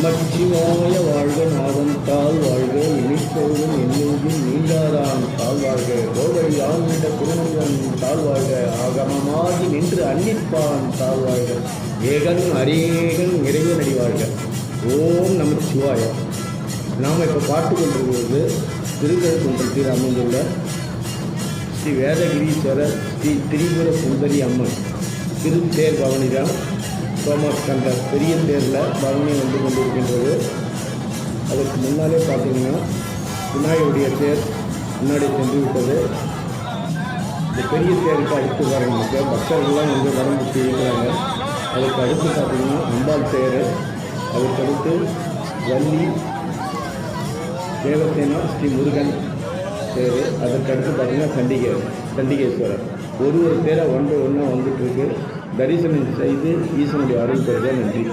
நமச்சிவாய வாழ்க நாதன் தாழ் வாழ்க இனிப்போதும் என்னெங்கும் நீங்காதான் தாழ் வாழ்க கோவை ஆழ்ந்த குருமங்கன் தாழ் வாழ்க ஆகமமாகி நின்று அன்னிப்பான் தாழ் வாழ்க ஏகன் அரேகன் இறைவன் அடி வாழ்க. ஓம் நமச்சிவாய. நாம் இப்போ பார்த்து கொண்டிருக்கிறது திருக்கழுக்குன்றத்தில் அமைந்துள்ள ஸ்ரீ வேதகிரீஸ்வரர் ஸ்ரீ திரிபுர சுந்தரி அம்மன் திருத்தேர் பவனி தான். சோமஸ்கந்த பெரிய தேரில் பவனி வந்து கொண்டிருக்கின்றது. அதற்கு முன்னாலே பார்த்தீங்கன்னா விநாயகருடைய தேர் முன்னாடி சென்று விட்டது. இந்த பெரிய தேருக்கு அடுத்து பாருங்க பக்தர்கள்லாம் வந்து வரம்பு இருக்கிறாங்க. அதுக்கு அடுத்து பார்த்தீங்கன்னா அம்பாள் தேர், அதுக்கடுத்து வள்ளி தேவசேனா ஸ்ரீ முருகன் தேர், அதற்கடுத்து பார்த்தீங்கன்னா சண்டிகேஸ்வரர். ஒரு தேரை ஒன்று ஒன்றா வந்துட்டு இருக்கு. தரிசனம் செய்து ஈசனுடைய அருள் பெறுக. நன்றி.